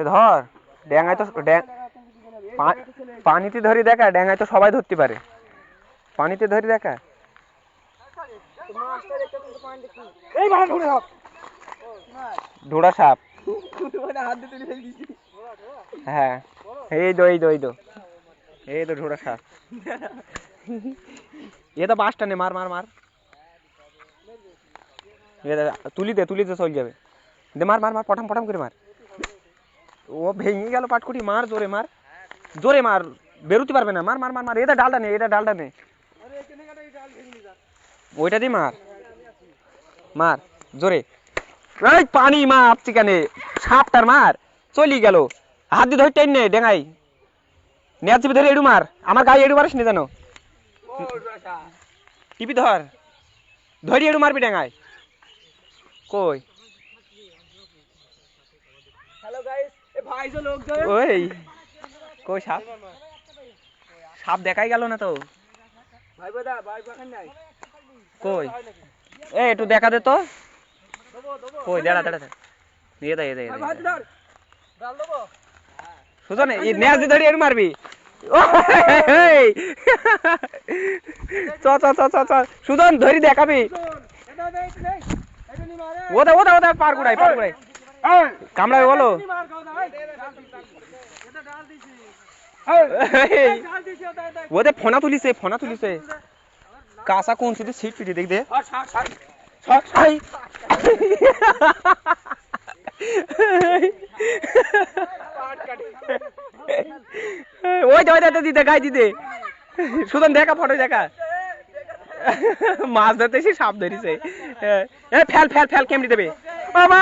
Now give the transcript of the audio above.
ধর ড্যাঙায় তো পানিতে ধরি দেখা, ড্যাঙায় তো সবাই ধরতে পারে, পানিতে ধরি দেখা। ধোড়া সাপ, হ্যাঁ এই তো এই তো এই তো এই তো ধোড়া সাপ। এ তো বাসটা নে, মার মার মার, তুলিতে তুলিতে চল যাবে, দে মার মার মার, পটাম পটাম করে মার। ও ভেঙে গেল পাটকুটি, মার জোরে মার, জোরে মার, বেরোতে পারবে না, মার মার মার মার। এটা ডালটা নে, এটা ডালটা নে, ওইটা দিয়ে মার, মার জোরে। এই পানি মাপ চিকানে সাপটার মার, চলি গেল, হাত দিয়ে ধরে টেন নে ডেঙাই, নেয়ার চিপে ধরে এড়ু মার, আমার গায়ে এড়ু মারিস নি জানো, টিপি ধর, ধরি এড়ু মারবি ডেঙাই। কই ওই কই সাপ, সাপ দেখাই গেল না তো, কই এই একটু দেখা দে তো, কই দাঁড়া দাঁড়া নিয়ে দে, সুজন নেয়ার দিয়ে ধরি এড়ু মারবি। চ চ চ চ চ সুজন ধরি দেখাবি, ওদা ওদা ওদা পার গুড়াই পার গুড়াই কামড়াবে বলো। ওদে ফোনা তুলিছে, ফোনা তুলিছে, কাঁচা কোন শুধু সিট পিটি দেখ দে। ওই দে দিতে গাই দিতে, সুদন দেখা ফটো দেখা, মাছ ধরতে এসে সাপ ধরিছে, ফেল ফেল ফেল কেমনি দেবে বাবা।